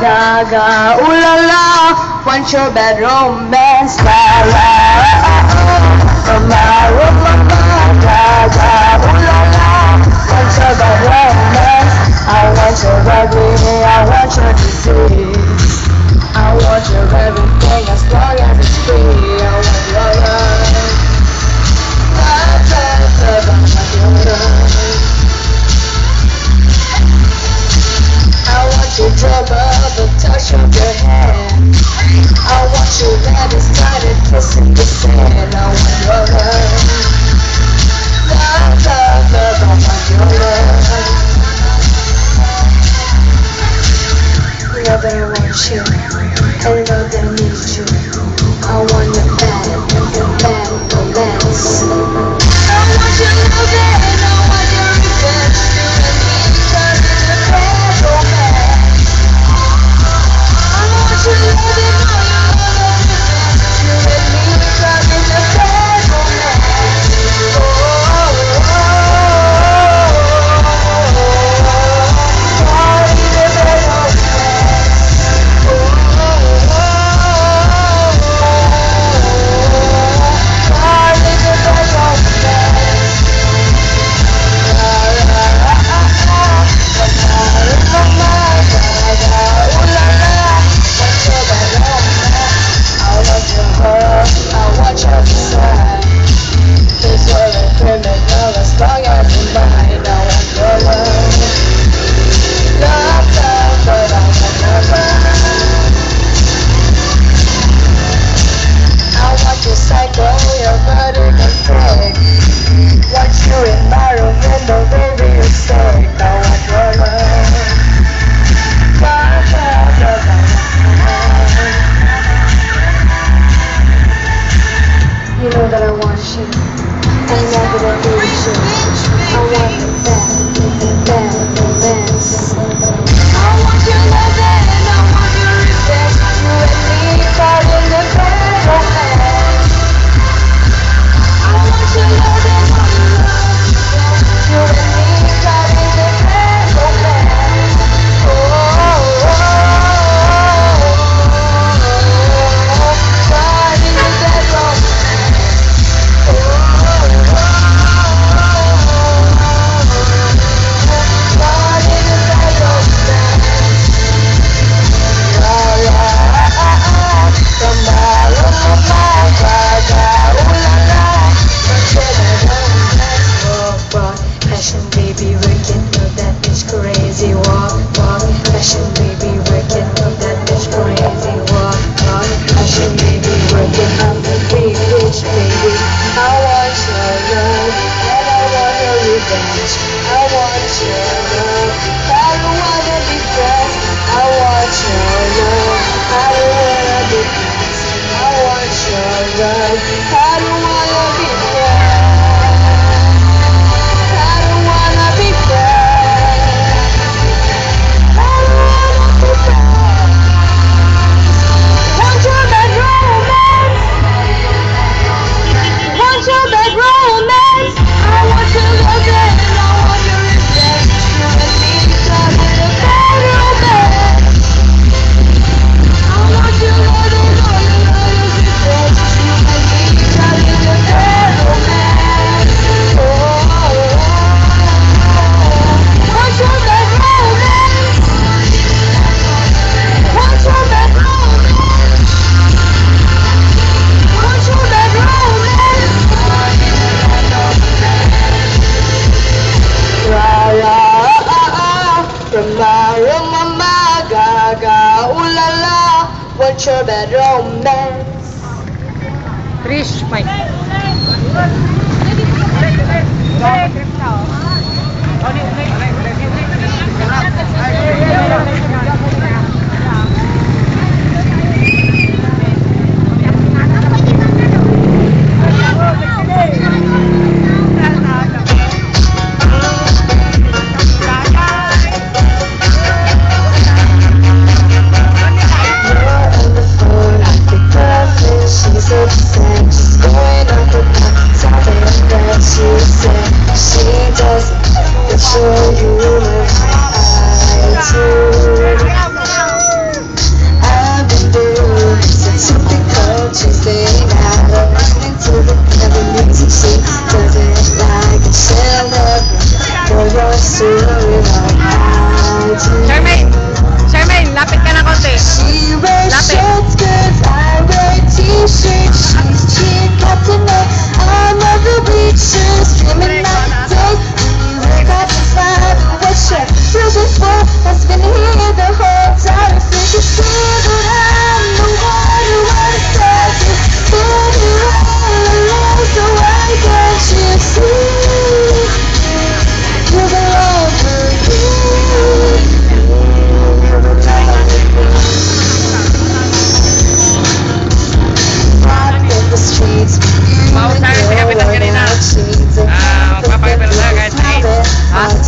gaga, ooh la la, want your bad romance, la la. Gaga, ooh la la, want your bad romance. I want your everything, I want your disease. I want your everything as long as it's free. I want your love. I want your drama, the touch of your hand. I want you that is started kissing the sand. I want your love. Love, love, love, I want your love. You know that I want you. I know that I need you. I want your bad romance. I want your love and I want your revenge. You and me turn into bad romance. I want your love and all your revenge. You and me turn into bad romance. Oh, oh, oh, oh, oh, into bad romance. Oh, oh, oh, oh, into bad romance. You know that I want you. I know that I need you. I want the bad romance. I want your love and I want your revenge. You and me caught in the bad romance. I want your love and all your love. You and me caught in the bad romance. Oh, oh, oh, oh, caught in the bad romance. Passion baby, working up that bitch crazy. Walk, walk. Passion baby, working up that bitch crazy. Walk, walk. Passion baby, working up that big bitch baby. I want your love and I want your revenge. I want your love. I don't wanna be friends. I want your love. I don't wanna be friends. I want your love. I don't wanna be friends. Gaga, ooh la la, want your bad romance. Trish, Mike. She doesn't show you my eye too. to worry like I do. Charmaine, lapit ka na konti. She wears Lapit. short skirts, I wear t-shirts. She's cheer captain and I'm on the bleachers, dreaming night and day. We wake up to find what you're looking for has been here the whole time. If you could see that I'm the one who wants to tell you, but you're all alone, so why can't you see? You belong with me. The streets, Bawal tayo sa kapitan kanina. Magpapakipil tayo kahit sa 8.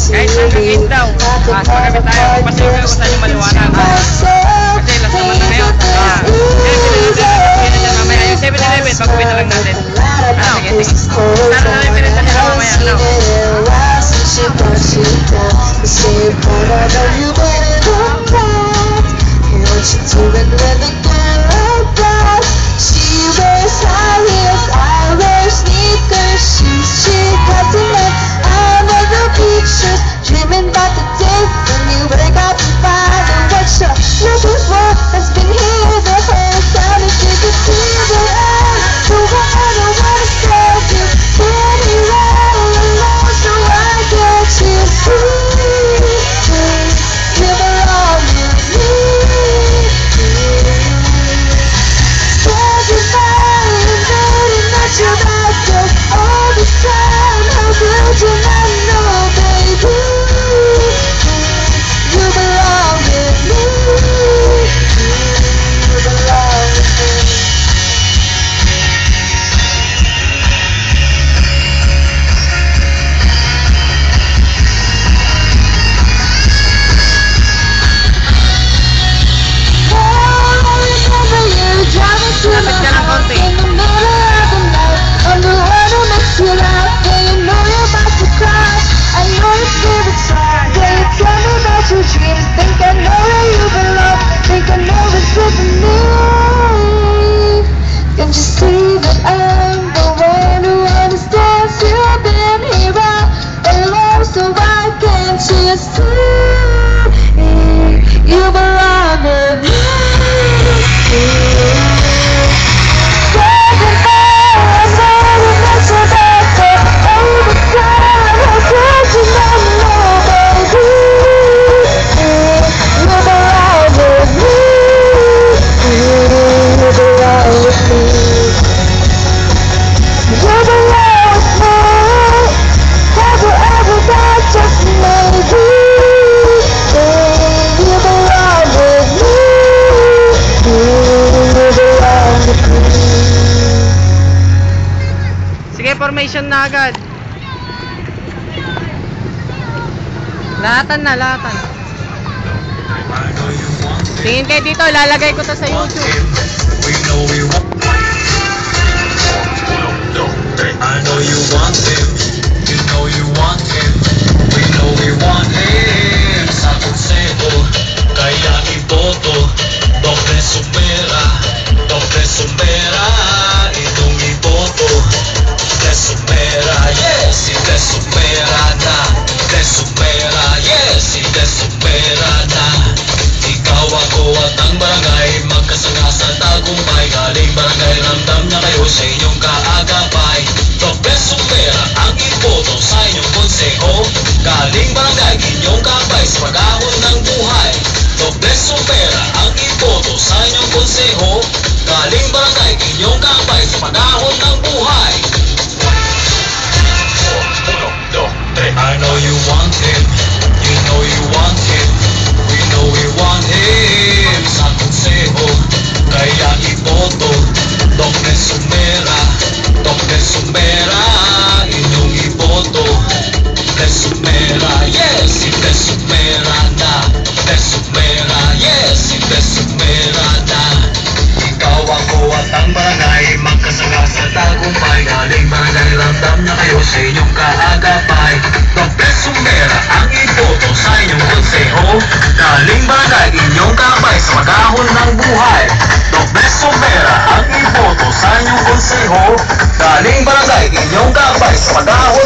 Kahit hanggang 8 daw. Pagkapit tayo, magpasilipin kung saan yung maliwanag. Kasi last naman na ngayon. Kaya pinili natin, pagpapin na dyan mamaya. Yung 7-11, pagpapin na lang natin. Sige. Sana na yung pinili nila mamaya. She wears high heels, I wear sneakers. She's chic, captain, and I'm on the beaches, dreaming about the day when you wake up and find that what you're looking for has been here the whole time. If you could see that I'm the one who wants to tell you, but you're all alone, so why can't you see? You belong with me. Standing by and noting that you're back there all the time. How could you not know, baby? You belong with me. You belong with me. Driving to my house in the middle of the night. I'm the one who makes you laugh when you know you're about to cry. I know your favorite song when you tell me about your dreams. Think I know where you belong. Think I know it's good for me. Can't you see that I'm the one who understands? You've been here all alone, so why can't you see? You belong with me. Sige, formation na agad. Lahatan na, lahatan. Tingin kayo dito, lalagay ko to sa YouTube. I know you want him, you know you want him, we know we want him. Sa konseho, kaya iboto, doble sumera, itong iboto. Desumera, yes, desumera na, desumera, yes, desumera na. Ikaw, ako at ang barangay, magkasangasa tagumpay. Galing barangay, ramdam na kayo sa inyong kaagapay. Doble sumera ang iboto sa inyong konseho. Galing barangay, inyong kapay sa pag-ahon ng buhay. Doble sumera ang iboto sa inyong konseho. Galing barangay, inyong kapay sa pag-ahon ng buhay. I know you want him, you know you want him, we know we want him. Sa konseho, kaya iboto, doble sumera, inyong iboto. Desumera, yes, desumera na, desumera, yes, desumera na. Ikaw, ako at ang barangay, magkasangasa tagumpay. Galing barangay, ramdam na kayo sa inyong kaagapay. Doble sumera ang iboto sa inyong konseho. Galing barangay, inyong kapay sa pag-ahon ng buhay. Doble sumera ang iboto sa inyong konseho. Galing barangay, inyong kapay sa pag-ahon